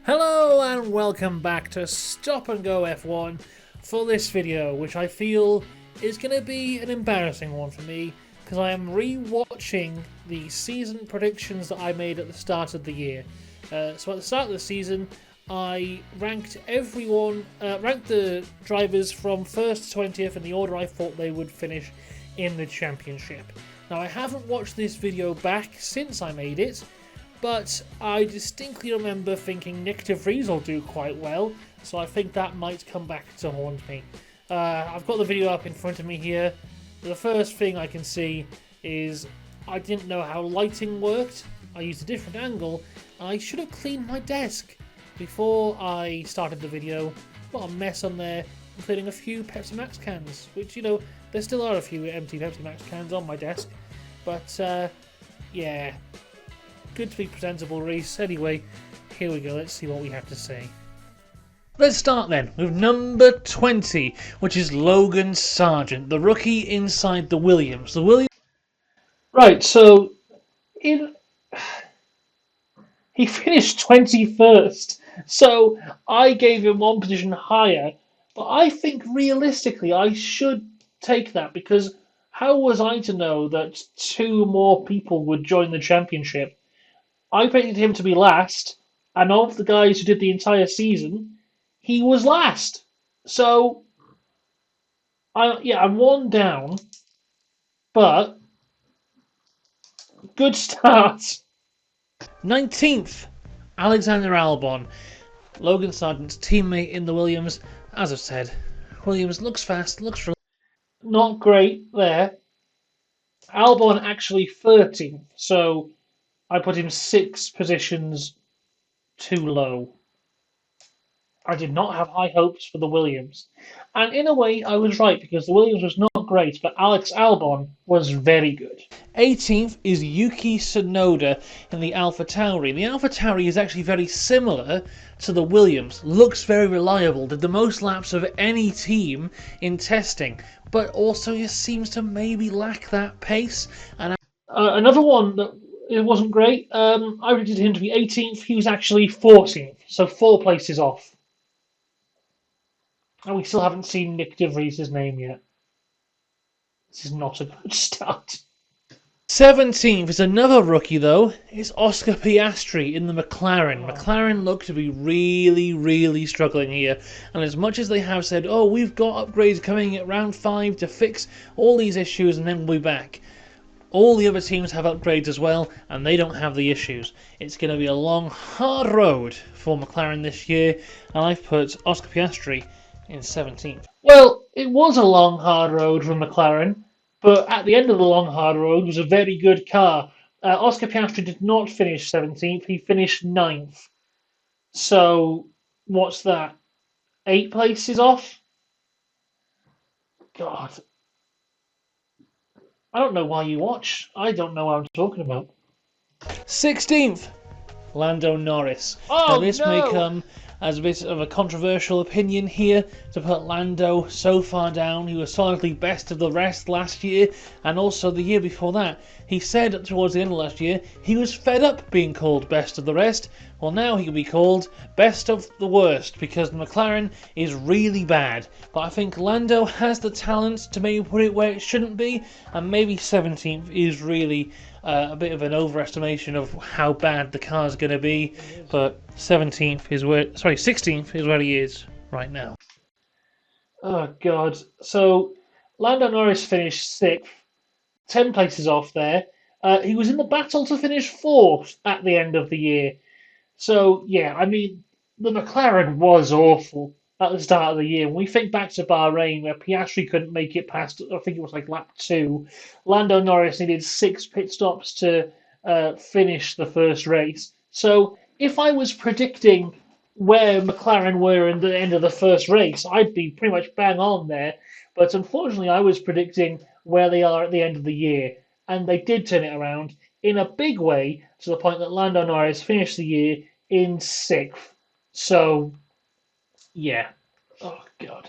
Hello and welcome back to Stop and Go F1 for this video, which I feel is going to be an embarrassing one for me because I am re-watching the season predictions that I made at the start of the year. So at the start of the season, I ranked the drivers from 1st to 20th in the order I thought they would finish in the championship. Now I haven't watched this video back since I made it, but I distinctly remember thinking Nick de Vries will do quite well, so I think that might come back to haunt me. I've got the video up in front of me here. The first thing I can see is I didn't know how lighting worked. I used a different angle. I should have cleaned my desk before I started the video. Got a mess on there, including a few Pepsi Max cans, which, you know, there still are a few empty Pepsi Max cans on my desk. But, yeah. Good to be presentable, Reese. Anyway, here we go. Let's see what we have to say. Let's start then with number 20, which is Logan Sargent, the rookie inside the Williams. Right, so he finished 21st, so I gave him one position higher, but I think realistically I should take that because how was I to know that two more people would join the championship? I predicted him to be last, and of the guys who did the entire season, he was last. So, I'm one down, but good start. 19th, Alexander Albon, Logan Sargent's teammate in the Williams. As I've said, Williams looks fast, looks not great there. Albon actually 13th, so I put him 6 positions too low. I did not have high hopes for the Williams. And in a way, I was right because the Williams was not great, but Alex Albon was very good. 18th is Yuki Tsunoda in the AlphaTauri. The AlphaTauri is actually very similar to the Williams. Looks very reliable, did the most laps of any team in testing, but also just seems to maybe lack that pace. And another one that it wasn't great. I predicted him to be 18th. He was actually 14th, so 4 places off. And we still haven't seen Nick de Vries' name yet. This is not a good start. 17th is another rookie, though. It's Oscar Piastri in the McLaren. McLaren look to be really struggling here. And as much as they have said, oh, we've got upgrades coming at round 5 to fix all these issues and then we'll be back. All the other teams have upgrades as well, and they don't have the issues. It's going to be a long, hard road for McLaren this year, and I've put Oscar Piastri in 17th. Well, it was a long, hard road for McLaren, but at the end of the long, hard road was a very good car. Oscar Piastri did not finish 17th, he finished 9th. So, what's that? 8 places off? God. I don't know why you watch. I don't know what I'm talking about. 16th, Lando Norris. Oh, now, this may come as a bit of a controversial opinion here to put Lando so far down. He was solidly best of the rest last year and also the year before that. He said towards the end of last year he was fed up being called best of the rest. Well, now he can be called best of the worst because the McLaren is really bad. But I think Lando has the talent to maybe put it where it shouldn't be, and maybe 17th is really a bit of an overestimation of how bad the car's going to be. But 16th is where he is right now. Oh God! So Lando Norris finished 6th, 10 places off there. He was in the battle to finish 4th at the end of the year. So, yeah, I mean, the McLaren was awful at the start of the year. When we think back to Bahrain, where Piastri couldn't make it past, I think it was like lap 2, Lando Norris needed 6 pit stops to finish the first race. So, if I was predicting where McLaren were in the end of the first race, I'd be pretty much bang on there. But unfortunately, I was predicting where they are at the end of the year. And they did turn it around in a big way to the point that Lando Norris finished the year in 6th. So, yeah. Oh, God.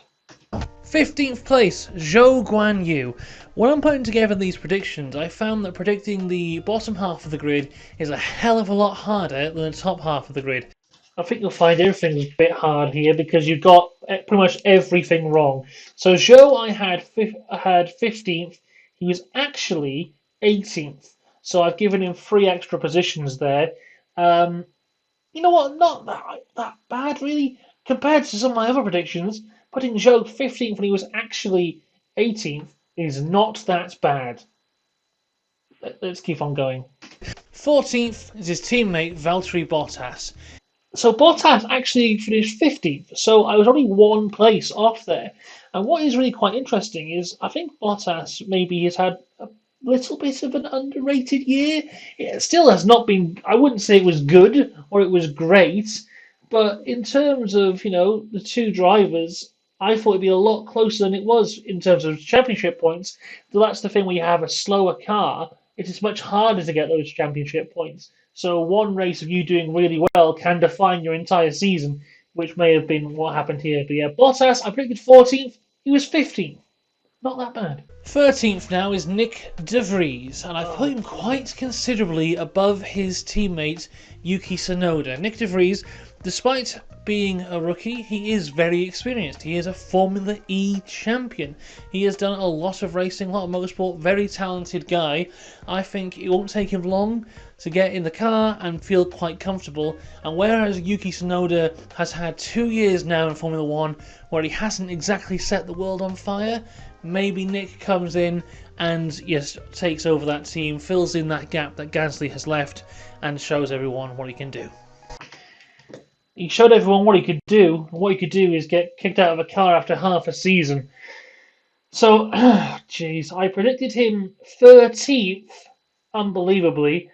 15th place, Zhou Guanyu. When I'm putting together these predictions, I found that predicting the bottom half of the grid is a hell of a lot harder than the top half of the grid. I think you'll find everything's a bit hard here because you've got pretty much everything wrong. So Joe, I had 15th. He was actually 18th. So I've given him 3 extra positions there. Um, you know what? Not that bad, really, compared to some of my other predictions. Putting Joe 15th when he was actually 18th is not that bad. Let's keep on going. 14th is his teammate Valtteri Bottas. So Bottas actually finished 15th, so I was only 1 place off there. And what is really quite interesting is I think Bottas maybe has had a little bit of an underrated year. It still has not been, I wouldn't say it was good or it was great, but in terms of, the two drivers, I thought it'd be a lot closer than it was in terms of championship points. So that's the thing when you have a slower car, it is much harder to get those championship points. So one race of you doing really well can define your entire season, which may have been what happened here. But yeah, Bottas, I predicted 14th. He was 15th. Not that bad. 13th now is Nick De Vries, and I've put Oh, him God. quite considerably above his teammate Yuki Tsunoda. Nick De Vries, despite being a rookie, he is very experienced. He is a Formula E champion. He has done a lot of racing, a lot of motorsport, very talented guy. I think it won't take him long to get in the car and feel quite comfortable. And whereas Yuki Tsunoda has had 2 years now in Formula One where he hasn't exactly set the world on fire, maybe Nick comes in and yes, takes over that team, fills in that gap that Gasly has left, and shows everyone what he can do. He showed everyone what he could do. And what he could do is get kicked out of a car after half a season. So, jeez, I predicted him 13th, unbelievably.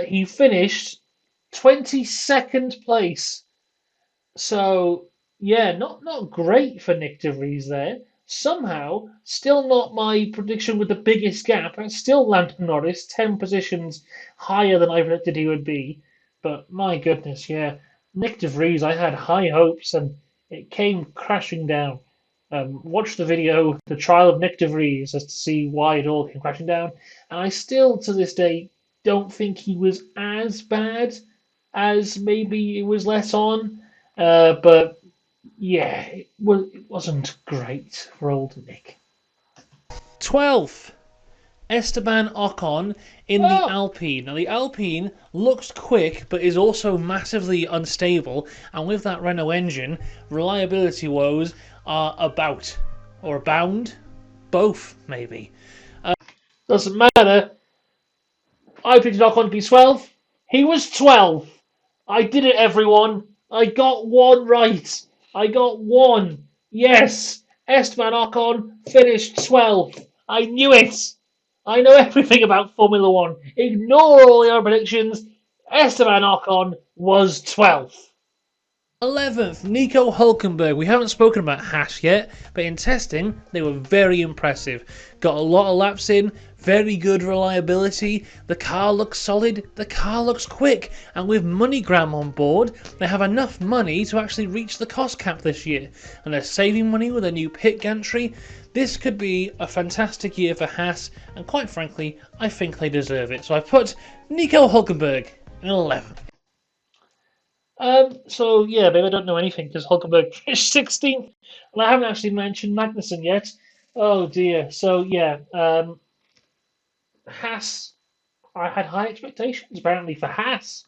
He finished 22nd place. So, yeah, not great for Nick De Vries there. Somehow, still not my prediction with the biggest gap. It's still Lando Norris, 10 positions higher than I predicted he would be. But my goodness, yeah, Nick De Vries, I had high hopes and it came crashing down. Watch the video, The Trial of Nick De Vries, as to see why it all came crashing down. And I still, to this day, don't think he was as bad as maybe it was less on. But yeah, it wasn't great for old Nick. 12th, Esteban Ocon in the Oh, Alpine. Now, the Alpine looks quick, but is also massively unstable, and with that Renault engine, reliability woes are about, or abound, both, maybe. doesn't matter. I picked Ocon to be 12. He was 12. I did it, everyone. I got one right. I got one. Yes, Esteban Ocon finished 12th. I knew it. I know everything about Formula One. Ignore all the other predictions. Esteban Ocon was 12th. 11th, Nico Hulkenberg. We haven't spoken about Haas yet, but in testing, they were very impressive. Got a lot of laps in, very good reliability. The car looks solid, the car looks quick, and with MoneyGram on board, they have enough money to actually reach the cost cap this year. And they're saving money with a new pit gantry. This could be a fantastic year for Haas, and quite frankly, I think they deserve it. So I've put Nico Hulkenberg in 11th. So yeah, babe, I don't know anything because Hulkenberg finished 16th, and I haven't actually mentioned Magnussen yet. Oh dear. So yeah, Haas. I had high expectations apparently for Haas,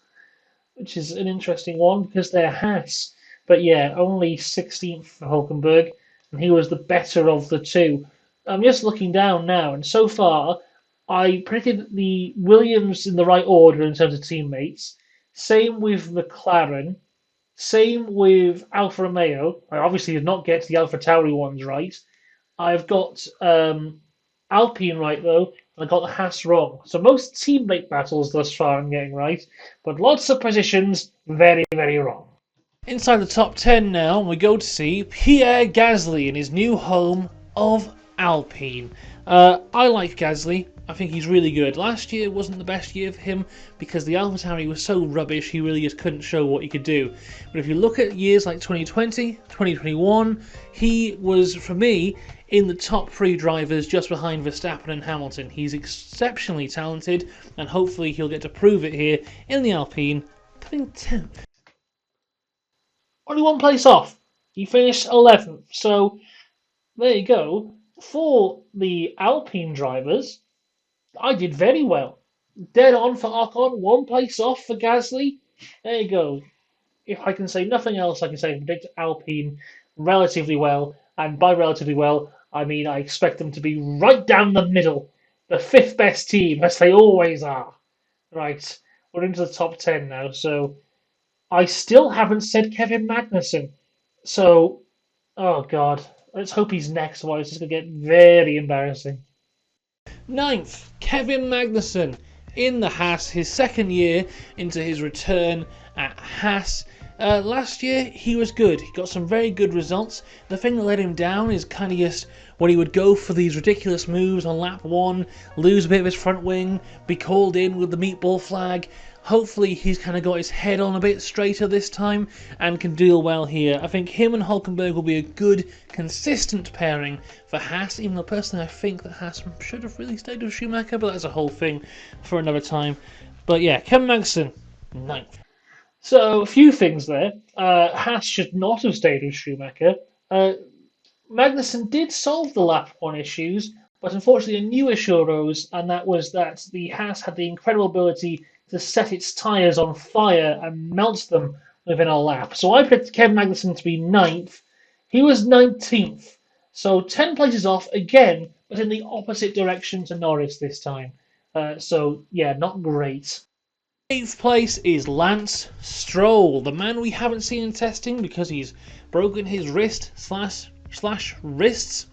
which is an interesting one because they're Haas. But yeah, only 16th for Hulkenberg, and he was the better of the two. I'm just looking down now, and so far, I predicted the Williams in the right order in terms of teammates. Same with McLaren. Same with Alfa Romeo. I obviously did not get the Alpha Tauri ones right. I've got Alpine right though, and I got the Haas wrong. So most teammate battles thus far I'm getting right, but lots of positions very, very wrong. Inside the top 10 now, we go to see Pierre Gasly in his new home of Alpine. I like Gasly. I think he's really good. Last year wasn't the best year for him because the AlphaTauri was so rubbish he really just couldn't show what he could do. But if you look at years like 2020, 2021, he was, for me, in the top 3 drivers just behind Verstappen and Hamilton. He's exceptionally talented and hopefully he'll get to prove it here in the Alpine, putting 10th. only one place off. He finished 11th. So there you go. For the Alpine drivers, I did very well. Dead on for Ocon, one place off for Gasly. There you go. If I can say nothing else, I can say I predict Alpine relatively well. And by relatively well, I mean I expect them to be right down the middle. The fifth best team, as they always are. Right, we're into the top 10 now. So I still haven't said Kevin Magnussen. So, oh God, let's hope he's next, otherwise it's going to get very embarrassing. Ninth, Kevin Magnussen in the Haas, his second year into his return at Haas. Last year he was good. He got some very good results. The thing that let him down is kind of just when he would go for these ridiculous moves on lap 1, lose a bit of his front wing, be called in with the meatball flag. Hopefully he's kind of got his head on a bit straighter this time and can deal well here. I think him and Hulkenberg will be a good, consistent pairing for Haas, even though personally I think that Haas should have really stayed with Schumacher, but that's a whole thing for another time. But yeah, Kevin Magnussen, ninth. So, a few things there. Haas should not have stayed with Schumacher. Magnussen did solve the lap 1 issues, but unfortunately a new issue arose, and that was that the Haas had the incredible ability to set its tyres on fire and melt them within a lap. So I picked Kevin Magnussen to be ninth. He was 19th. So 10 places off again, but in the opposite direction to Norris this time. So yeah, not great. Eighth place is Lance Stroll, the man we haven't seen in testing because he's broken his wrist slash wrists,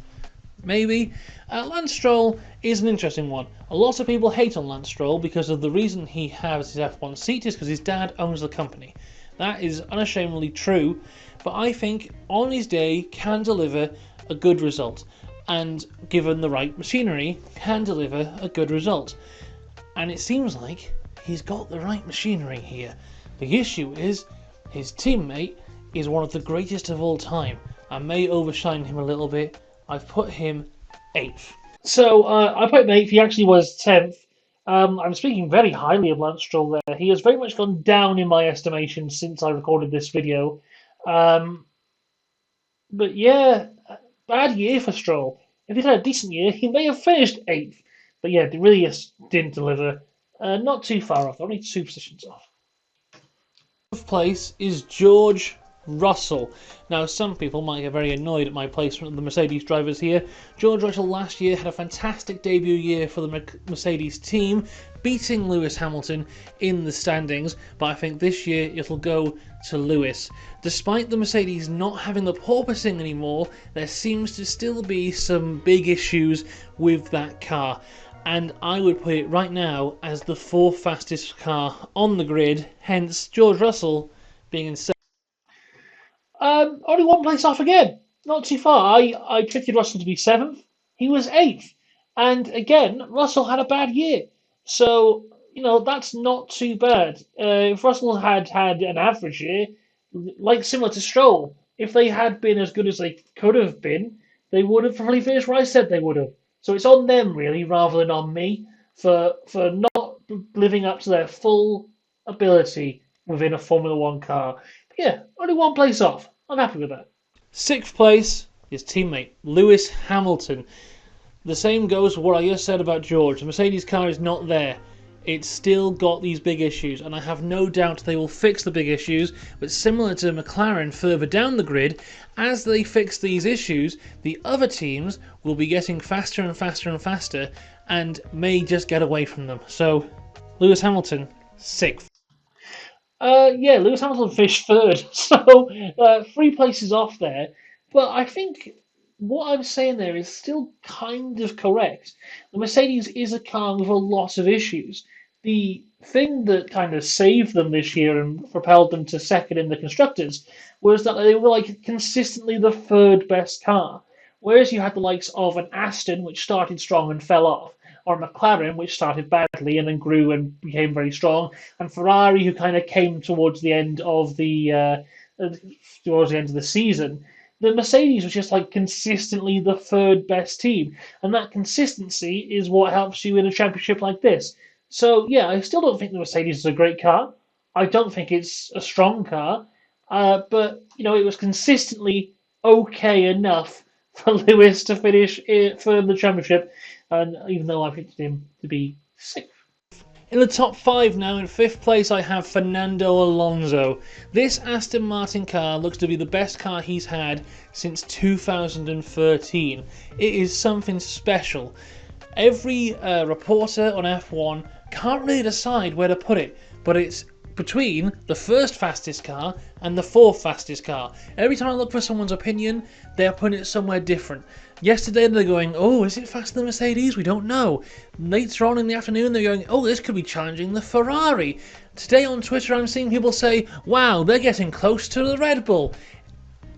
maybe. Lance Stroll is an interesting one. A lot of people hate on Lance Stroll because of the reason he has his F1 seat is because his dad owns the company. That is unashamedly true, but I think on his day can deliver a good result, and given the right machinery can deliver a good result. And it seems like he's got the right machinery here. The issue is his teammate is one of the greatest of all time. I may overshine him a little bit. I've put him 8th. So I put him 8th. He actually was 10th. I'm speaking very highly of Lance Stroll there. He has very much gone down in my estimation since I recorded this video. But yeah, bad year for Stroll. If he'd had a decent year, he may have finished 8th. But yeah, they really just didn't deliver. Not too far off, only 2 positions off. 4th place is George Russell. Now, some people might get very annoyed at my placement of the Mercedes drivers here. George Russell last year had a fantastic debut year for the Mercedes team, beating Lewis Hamilton in the standings, but I think this year it'll go to Lewis. Despite the Mercedes not having the porpoising anymore, there seems to still be some big issues with that car. And I would put it right now as the 4th fastest car on the grid, hence George Russell being in 7th. Only one place off again. Not too far. I predicted Russell to be 7th. He was 8th. And again, Russell had a bad year. So, that's not too bad. If Russell had an average year, like similar to Stroll, if they had been as good as they could have been, they would have probably finished where I said they would have. So it's on them, really, rather than on me, for not living up to their full ability within a Formula One car. But yeah, only one place off. I'm happy with that. 6th place is teammate Lewis Hamilton. The same goes for what I just said about George. The Mercedes car is not there. It's still got these big issues, and I have no doubt they will fix the big issues, but similar to McLaren further down the grid, as they fix these issues, the other teams will be getting faster and faster and faster, and may just get away from them. So, Lewis Hamilton, 6th. Yeah, Lewis Hamilton finished 3rd, so 3 places off there. But I think what I'm saying there is still kind of correct. The Mercedes is a car with a lot of issues. The thing that kind of saved them this year and propelled them to 2nd in the constructors was that they were like consistently the 3rd best car. Whereas you had the likes of an Aston, which started strong and fell off, or McLaren, which started badly and then grew and became very strong, and Ferrari, who kind of came towards the end of the season. The Mercedes was just like consistently the 3rd best team, and that consistency is what helps you in a championship like this. So yeah, I still don't think the Mercedes is a great car. I don't think it's a strong car. but it was consistently okay enough for Lewis to finish for the championship, and even though I picked him to be sixth. In the top 5 now, in 5th place, I have Fernando Alonso. This Aston Martin car looks to be the best car he's had since 2013. It is something special. Every reporter on F1 can't really decide where to put it, but it's between the first fastest car and the 4th fastest car. Every time I look for someone's opinion, they're putting it somewhere different. Yesterday they're going, oh, is it faster than Mercedes? We don't know. Later on in the afternoon they're going, oh, this could be challenging the Ferrari. Today on Twitter I'm seeing people say, wow, they're getting close to the Red Bull.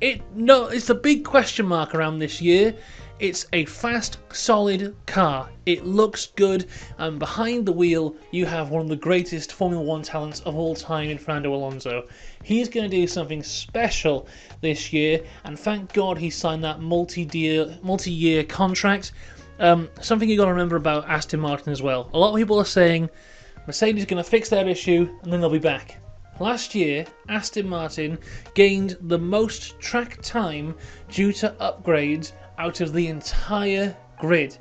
It's a big question mark around this year. It's a fast, solid car. It looks good, and behind the wheel you have one of the greatest Formula 1 talents of all time in Fernando Alonso. He's going to do something special this year, and thank God he signed that multi-year contract. Something you got to remember about Aston Martin as well. A lot of people are saying Mercedes is going to fix their issue and then they'll be back. Last year, Aston Martin gained the most track time due to upgrades out of the entire grid.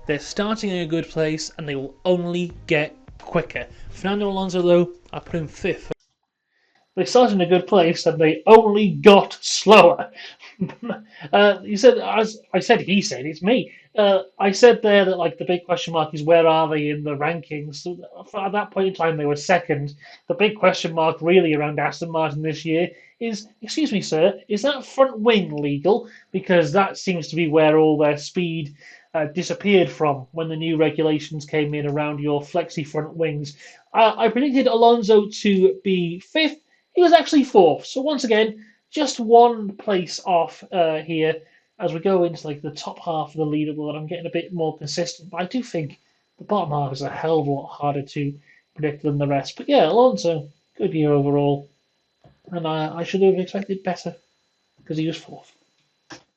They're starting in a good place and they will only get quicker. Fernando Alonso, though, I put him 5th. They started in a good place and they only got slower. You said, as I said, he said, it's me. I said there that like the big question mark is where are they in the rankings? So at that point in time, they were second. The big question mark really around Aston Martin this year is, excuse me, sir, is that front wing legal? Because that seems to be where all their speed disappeared from when the new regulations came in around your flexi front wings. I predicted Alonso to be 5th. He was actually 4th. So once again, just one place off here as we go into like the top half of the leaderboard. I'm getting a bit more consistent, but I do think the bottom half is a hell of a lot harder to predict than the rest. But yeah, Alonso, good year overall, and I should have expected better because he was 4th.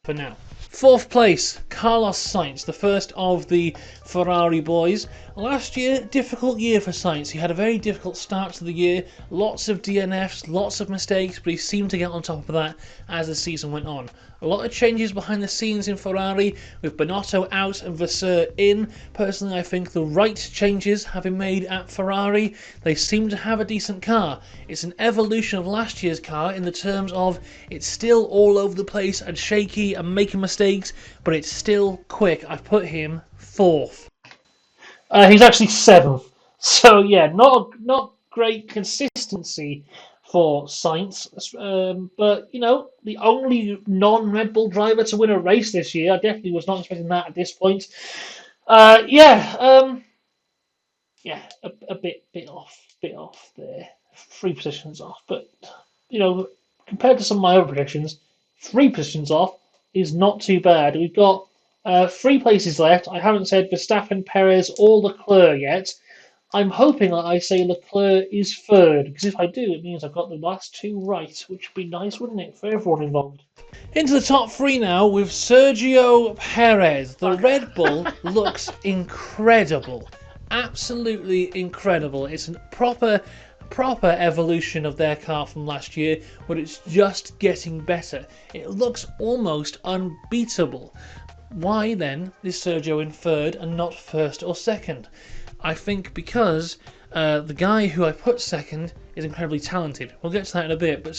For now. 4th place, Carlos Sainz, the first of the Ferrari boys. Last year, difficult year for Sainz. He had a very difficult start to the year, lots of DNFs, lots of mistakes, but he seemed to get on top of that as the season went on. A lot of changes behind the scenes in Ferrari, with Binotto out and Vasseur in. Personally, I think the right changes have been made at Ferrari. They seem to have a decent car. It's an evolution of last year's car in the terms of it's still all over the place and shaky and making mistakes, but it's still quick. I've put him 4th. He's actually 7th. So yeah, not great consistency for Sainz, but the only non-Red Bull driver to win a race this year. I definitely was not expecting that at this point. Yeah, a bit off there, 3 positions off. But compared to some of my other predictions, 3 positions off is not too bad. We've got 3 places left. I haven't said Verstappen, Perez, or Leclerc yet. I'm hoping that I say Leclerc is 3rd, because if I do, it means I've got the last 2 right, which would be nice, wouldn't it, for everyone involved? Into the top 3 now with Sergio Perez. The Red Bull looks incredible. Absolutely incredible. It's a proper evolution of their car from last year, but it's just getting better. It looks almost unbeatable. Why then is Sergio in 3rd and not 1st or 2nd? I think because the guy who I put 2nd is incredibly talented. We'll get to that in a bit, but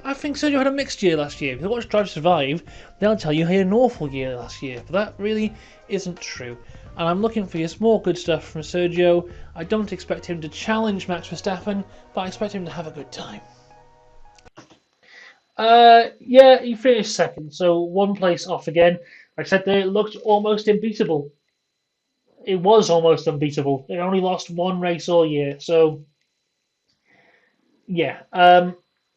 I think Sergio had a mixed year last year. If you watch Drive to Survive, they'll tell you he had an awful year last year, but that really isn't true. And I'm looking for some more good stuff from Sergio. I don't expect him to challenge Max Verstappen, but I expect him to have a good time. Yeah, he finished 2nd, so 1 place off again. Like I said there, it looked almost unbeatable. It was almost unbeatable. They only lost 1 race all year, so yeah.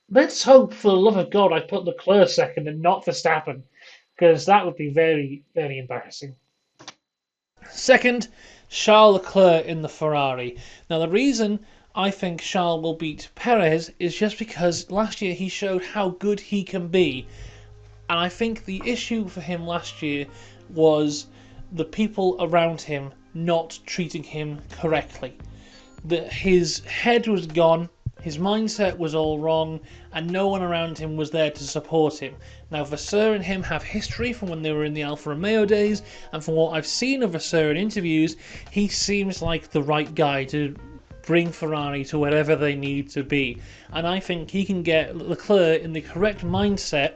Let's hope, for the love of God, I put Leclerc 2nd and not Verstappen, because that would be very, very embarrassing. 2nd, Charles Leclerc in the Ferrari. Now, the reason I think Charles will beat Perez is just because last year he showed how good he can be. And I think the issue for him last year was the people around him not treating him correctly. His head was gone. His mindset was all wrong, and no one around him was there to support him. Now, Vasseur and him have history from when they were in the Alfa Romeo days, and from what I've seen of Vasseur in interviews, he seems like the right guy to bring Ferrari to wherever they need to be. And I think he can get Leclerc in the correct mindset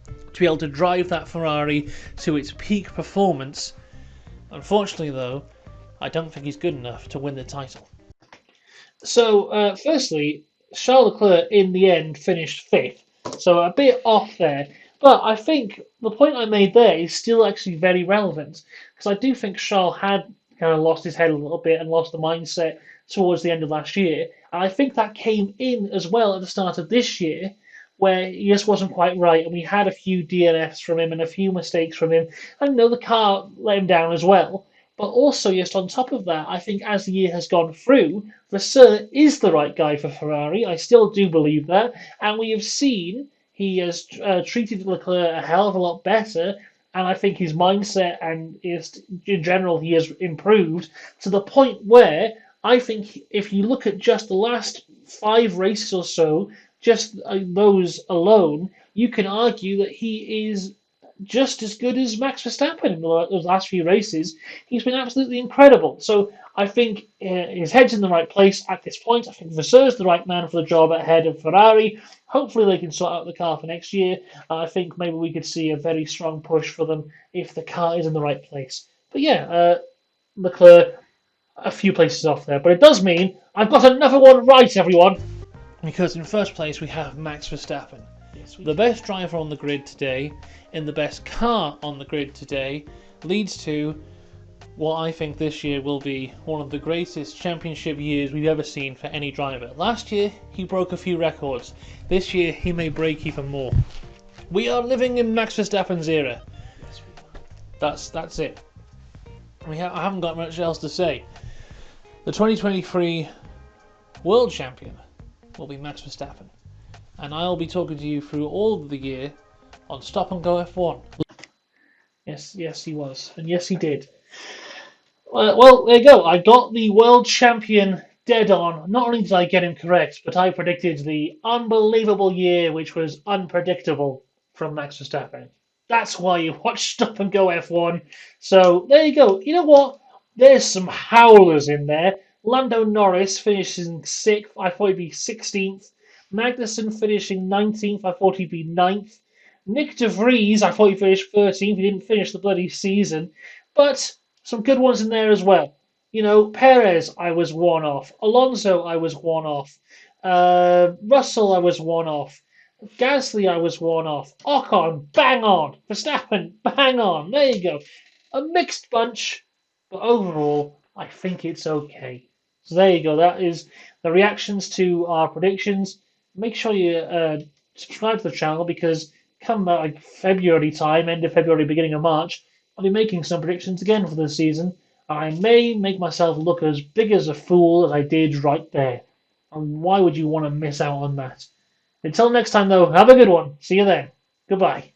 to be able to drive that Ferrari to its peak performance. Unfortunately, though, I don't think he's good enough to win the title. So, firstly, Charles Leclerc in the end finished fifth, so a bit off there. But I think the point I made there is still actually very relevant because I do think Charles had kind of lost his head a little bit and lost the mindset towards the end of last year. And I think that came in as well at the start of this year, where he just wasn't quite right, and we had a few DNFs from him and a few mistakes from him. I know the car let him down as well. But also, just on top of that, I think as the year has gone through, Vasseur is the right guy for Ferrari. I still do believe that. And we have seen he has treated Leclerc a hell of a lot better. And I think his mindset and in general, he has improved to the point where I think if you look at just the last 5 races or so, just those alone, you can argue that he is just as good as Max Verstappen in those last few races. He's been absolutely incredible. So I think his head's in the right place at this point. I think Vasseur's the right man for the job ahead of Ferrari. Hopefully they can sort out the car for next year. I think maybe we could see a very strong push for them if the car is in the right place. But yeah, Leclerc, a few places off there. But it does mean I've got another one right, everyone. Because in first place we have Max Verstappen. The best driver on the grid today, in the best car on the grid today, leads to what I think this year will be one of the greatest championship years we've ever seen for any driver. Last year, he broke a few records. This year, he may break even more. We are living in Max Verstappen's era. That's it. I haven't got much else to say. The 2023 World Champion will be Max Verstappen. And I'll be talking to you through all of the year on Stop and Go F1. Yes, he was. And yes, he did. Well, there you go. I got the world champion dead on. Not only did I get him correct, but I predicted the unbelievable year, which was unpredictable from Max Verstappen. That's why you watch Stop and Go F1. So there you go. You know what? There's some howlers in there. Lando Norris finishing 6th. I thought he'd be 16th. Magnussen finishing 19th. I thought he'd be 9th. Nick De Vries, I thought he finished 13th. He didn't finish the bloody season. But some good ones in there as well. You know, Perez, I was one off. Alonso, I was one off. Russell, I was one off. Gasly, I was one off. Ocon, bang on. Verstappen, bang on. There you go. A mixed bunch, but overall, I think it's okay. So there you go. That is the reactions to our predictions. Make sure you subscribe to the channel because come like February time, end of February, beginning of March, I'll be making some predictions again for the season. I may make myself look as big as a fool as I did right there. And why would you want to miss out on that? Until next time, though, have a good one. See you then. Goodbye.